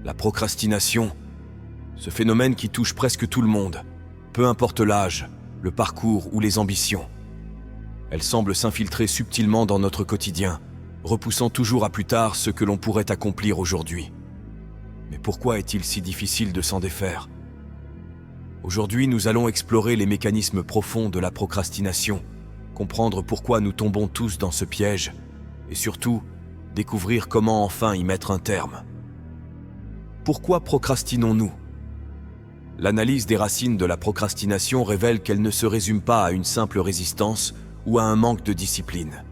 La procrastination, ce phénomène qui touche presque tout le monde, peu importe l'âge, le parcours ou les ambitions. Elle semble s'infiltrer subtilement dans notre quotidien, repoussant toujours à plus tard ce que l'on pourrait accomplir aujourd'hui. Mais pourquoi est-il si difficile de s'en défaire? Aujourd'hui, nous allons explorer les mécanismes profonds de la procrastination, comprendre pourquoi nous tombons tous dans ce piège, et surtout, découvrir comment enfin y mettre un terme. Pourquoi procrastinons-nous? L'analyse des racines de la procrastination révèle qu'elle ne se résume pas à une simple résistance ou à un manque de discipline.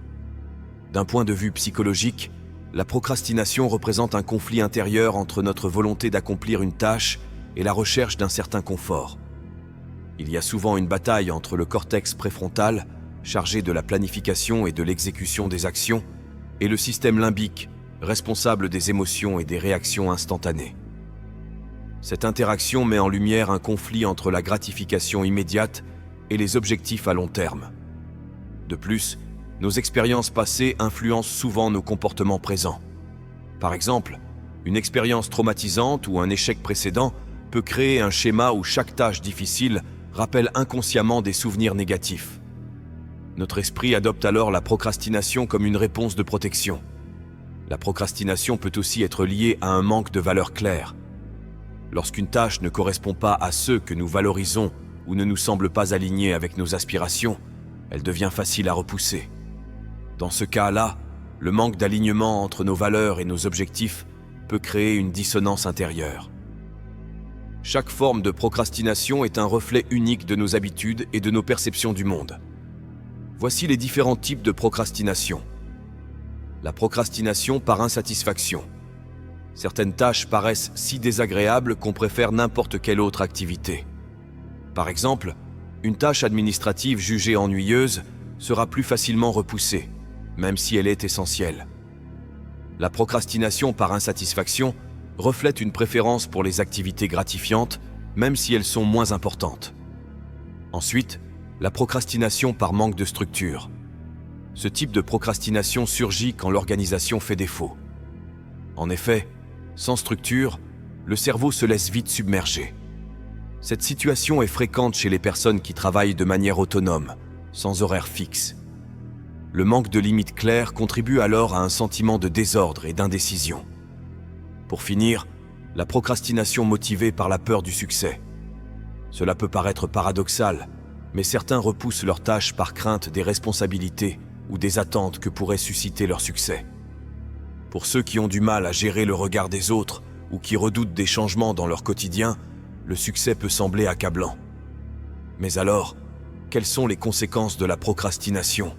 D'un point de vue psychologique, la procrastination représente un conflit intérieur entre notre volonté d'accomplir une tâche et la recherche d'un certain confort. Il y a souvent une bataille entre le cortex préfrontal, chargé de la planification et de l'exécution des actions, et le système limbique, responsable des émotions et des réactions instantanées. Cette interaction met en lumière un conflit entre la gratification immédiate et les objectifs à long terme. De plus, nos expériences passées influencent souvent nos comportements présents. Par exemple, une expérience traumatisante ou un échec précédent peut créer un schéma où chaque tâche difficile rappelle inconsciemment des souvenirs négatifs. Notre esprit adopte alors la procrastination comme une réponse de protection. La procrastination peut aussi être liée à un manque de valeurs claires. Lorsqu'une tâche ne correspond pas à ceux que nous valorisons ou ne nous semble pas alignée avec nos aspirations, elle devient facile à repousser. Dans ce cas-là, le manque d'alignement entre nos valeurs et nos objectifs peut créer une dissonance intérieure. Chaque forme de procrastination est un reflet unique de nos habitudes et de nos perceptions du monde. Voici les différents types de procrastination. La procrastination par insatisfaction. Certaines tâches paraissent si désagréables qu'on préfère n'importe quelle autre activité. Par exemple, une tâche administrative jugée ennuyeuse sera plus facilement repoussée, même si elle est essentielle. La procrastination par insatisfaction reflète une préférence pour les activités gratifiantes, même si elles sont moins importantes. Ensuite, la procrastination par manque de structure. Ce type de procrastination surgit quand l'organisation fait défaut. En effet, sans structure, le cerveau se laisse vite submerger. Cette situation est fréquente chez les personnes qui travaillent de manière autonome, sans horaire fixe. Le manque de limites claires contribue alors à un sentiment de désordre et d'indécision. Pour finir, la procrastination motivée par la peur du succès. Cela peut paraître paradoxal, mais certains repoussent leurs tâches par crainte des responsabilités ou des attentes que pourrait susciter leur succès. Pour ceux qui ont du mal à gérer le regard des autres ou qui redoutent des changements dans leur quotidien, le succès peut sembler accablant. Mais alors, quelles sont les conséquences de la procrastination?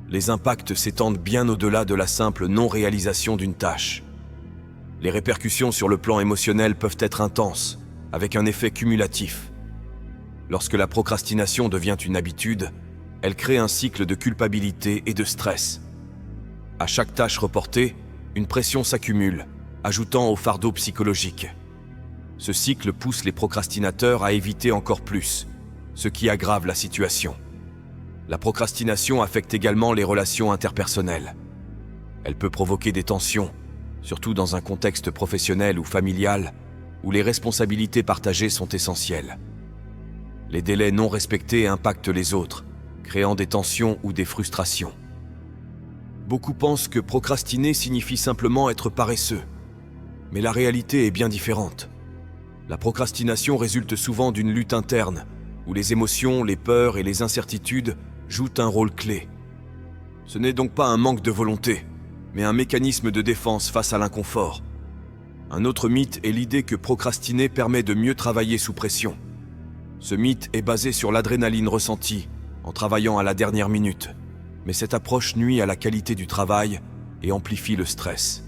Les impacts s'étendent bien au-delà de la simple non-réalisation d'une tâche. Les répercussions sur le plan émotionnel peuvent être intenses, avec un effet cumulatif. Lorsque la procrastination devient une habitude, elle crée un cycle de culpabilité et de stress. À chaque tâche reportée, une pression s'accumule, ajoutant au fardeau psychologique. Ce cycle pousse les procrastinateurs à éviter encore plus, ce qui aggrave la situation. La procrastination affecte également les relations interpersonnelles. Elle peut provoquer des tensions, surtout dans un contexte professionnel ou familial, où les responsabilités partagées sont essentielles. Les délais non respectés impactent les autres, créant des tensions ou des frustrations. Beaucoup pensent que procrastiner signifie simplement être paresseux, mais la réalité est bien différente. La procrastination résulte souvent d'une lutte interne, où les émotions, les peurs et les incertitudes jouent un rôle clé. Ce n'est donc pas un manque de volonté, mais un mécanisme de défense face à l'inconfort. Un autre mythe est l'idée que procrastiner permet de mieux travailler sous pression. Ce mythe est basé sur l'adrénaline ressentie, en travaillant à la dernière minute, mais cette approche nuit à la qualité du travail et amplifie le stress.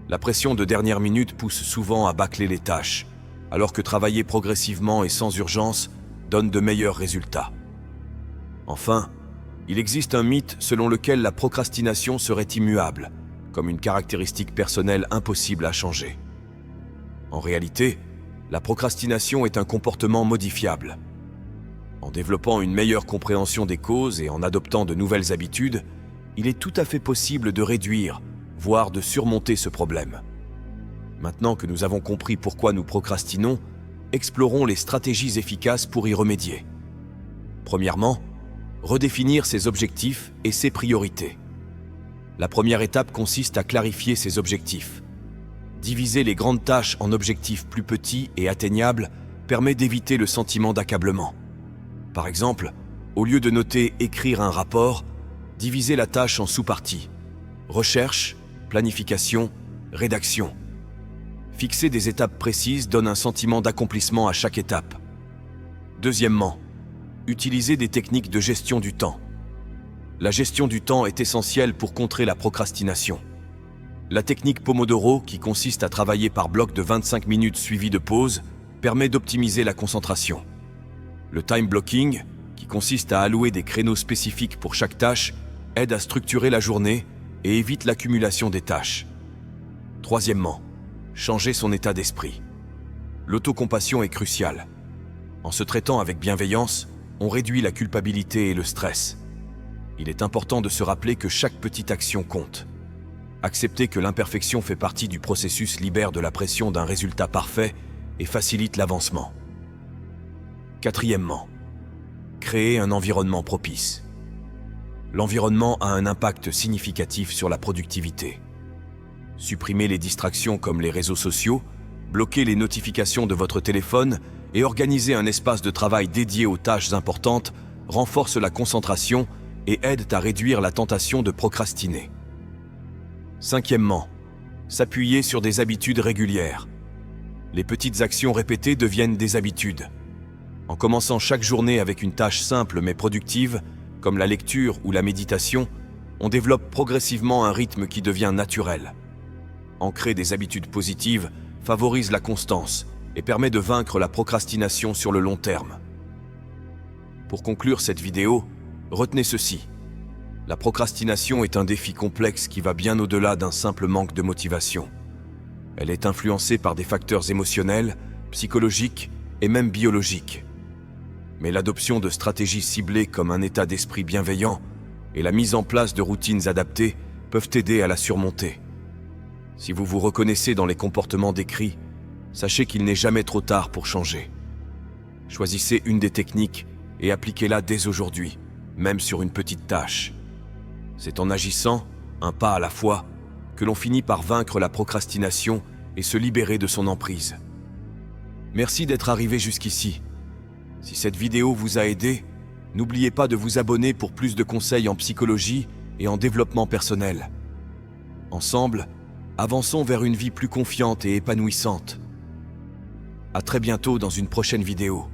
La pression de dernière minute pousse souvent à bâcler les tâches, alors que travailler progressivement et sans urgence donne de meilleurs résultats. Enfin, il existe un mythe selon lequel la procrastination serait immuable, comme une caractéristique personnelle impossible à changer. En réalité, la procrastination est un comportement modifiable. En développant une meilleure compréhension des causes et en adoptant de nouvelles habitudes, il est tout à fait possible de réduire, voire de surmonter ce problème. Maintenant que nous avons compris pourquoi nous procrastinons, explorons les stratégies efficaces pour y remédier. Premièrement, redéfinir ses objectifs et ses priorités. La première étape consiste à clarifier ses objectifs. Diviser les grandes tâches en objectifs plus petits et atteignables permet d'éviter le sentiment d'accablement. Par exemple, au lieu de noter « écrire un rapport », divisez la tâche en sous-parties. Recherche, planification, rédaction. Fixer des étapes précises donne un sentiment d'accomplissement à chaque étape. Deuxièmement, utilisez des techniques de gestion du temps. La gestion du temps est essentielle pour contrer la procrastination. La technique Pomodoro, qui consiste à travailler par bloc de 25 minutes suivies de pause, permet d'optimiser la concentration. Le time blocking, qui consiste à allouer des créneaux spécifiques pour chaque tâche, aide à structurer la journée et évite l'accumulation des tâches. Troisièmement, changer son état d'esprit. L'autocompassion est cruciale. En se traitant avec bienveillance, on réduit la culpabilité et le stress. Il est important de se rappeler que chaque petite action compte. Accepter que l'imperfection fait partie du processus libère de la pression d'un résultat parfait et facilite l'avancement. Quatrièmement, créer un environnement propice. L'environnement a un impact significatif sur la productivité. Supprimez les distractions comme les réseaux sociaux, bloquez les notifications de votre téléphone et organisez un espace de travail dédié aux tâches importantes renforce la concentration et aide à réduire la tentation de procrastiner. Cinquièmement, s'appuyer sur des habitudes régulières. Les petites actions répétées deviennent des habitudes. En commençant chaque journée avec une tâche simple mais productive, comme la lecture ou la méditation, on développe progressivement un rythme qui devient naturel. Ancrer des habitudes positives favorise la constance et permet de vaincre la procrastination sur le long terme. Pour conclure cette vidéo, retenez ceci. La procrastination est un défi complexe qui va bien au-delà d'un simple manque de motivation. Elle est influencée par des facteurs émotionnels, psychologiques et même biologiques. Mais l'adoption de stratégies ciblées comme un état d'esprit bienveillant et la mise en place de routines adaptées peuvent aider à la surmonter. Si vous vous reconnaissez dans les comportements décrits, sachez qu'il n'est jamais trop tard pour changer. Choisissez une des techniques et appliquez-la dès aujourd'hui, même sur une petite tâche. C'est en agissant, un pas à la fois, que l'on finit par vaincre la procrastination et se libérer de son emprise. Merci d'être arrivé jusqu'ici. Si cette vidéo vous a aidé, n'oubliez pas de vous abonner pour plus de conseils en psychologie et en développement personnel. Ensemble, avançons vers une vie plus confiante et épanouissante. À très bientôt dans une prochaine vidéo.